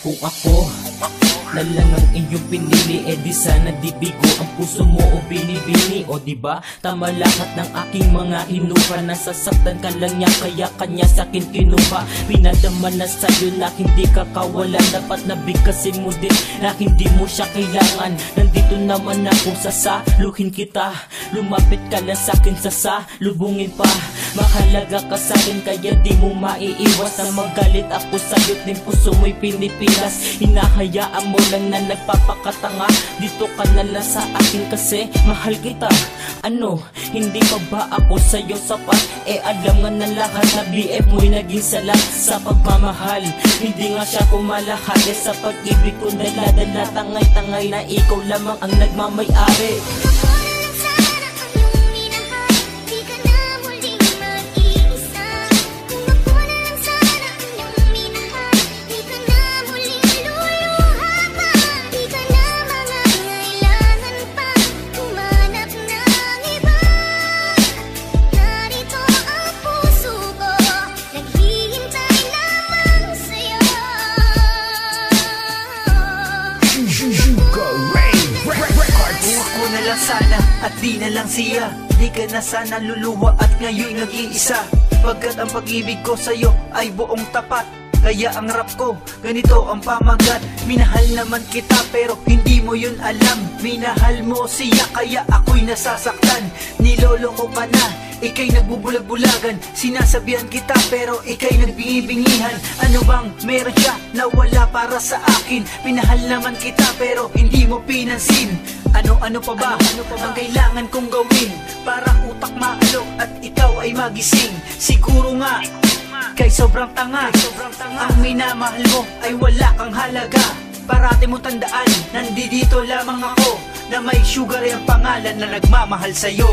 Kung ako na lang ang iyong pinili, di sana di bigo ang puso mo o binibini. O diba, tama lahat ng aking mga hinuha. Nasasaktan ka lang niya, kaya kanya sa'kin kinuha. Pinadama na sa'yo na hindi ka kawalan. Dapat nabigkasin mo din na hindi mo siya kailangan. Nandito naman ako, sasaluhin kita. Lumapit ka lang sa'kin, sasalubungin pa. Mahalaga ka sa'kin, kaya di mo maiiwas na magalit ako sa'yo't din puso mo'y pinipilas. Hinahayaan mo lang na nagpapakatanga. Dito ka na lang sa akin kasi mahal kita. Ano, hindi pa ba ako sa'yo sapat? Alam nga na lahat na BF mo'y naging salat sa pagmamahal. Hindi nga siya kumalahal sa pag-ibig ko dala-dala. Tangay-tangay na ikaw lamang ang nagmamay-ari. Sana at di na lang siya, di ka na sana luluwa at ngayon nag-iisa. Pagkat ang pag-ibig ko sa'yo ay buong tapat, kaya ang rap ko ganito ang pamagat. Minahal naman kita pero hindi mo yun alam. Minahal mo siya kaya ako'y nasasaktan. Niloloko ka na, ika'y nagbubulag-bulagan. Sinasabihan kita pero ika'y nagbingi-bingihan. Ano bang meron siya na wala para sa akin? Minahal naman kita pero hindi mo pinansin. Ano pa ba ang kailangan kong gawin para utak maalok at ikaw ay magising? Siguro nga kay sobrang tanga ang minamahal mo ay wala kang halaga. Parati mo tandaan, nandito lamang ako na may sugar ang pangalan na nagmamahal sa'yo.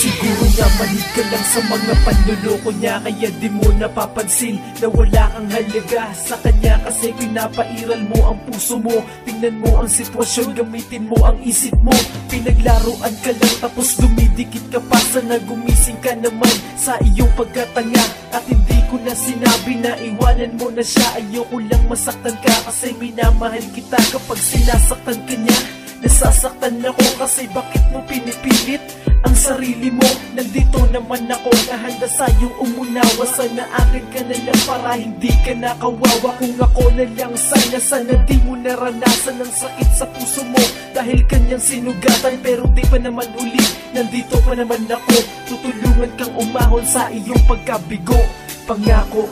Siguro nga malig ka lang sa mga panluloko niya, kaya di mo napapansin na wala kang halaga sa kanya. Kasi pinapairal mo ang puso mo. Tingnan mo ang sitwasyon, gamitin mo ang isip mo. Pinaglaruan ka lang tapos dumidikit ka pa. Sana gumising ka naman sa iyong pagkatanga. At hindi ko na sinabi na iwanan mo na siya. Ayoko lang masaktan ka kasi minamahal kita. Kapag sinasaktan ka niya, nasasaktan ako kasi bakit mo pinipilit ang sarili mo? Nandito naman ako na handa sa'yong umunawa. Sana akin ka na lang para hindi ka nakawawa. Kung ako na lang sana di mo naranasan ang sakit sa puso mo dahil kanyang sinugatan. Pero di pa naman uli, nandito pa naman ako. Tutulungan kang umahon sa iyong pagkabigo. Pangako.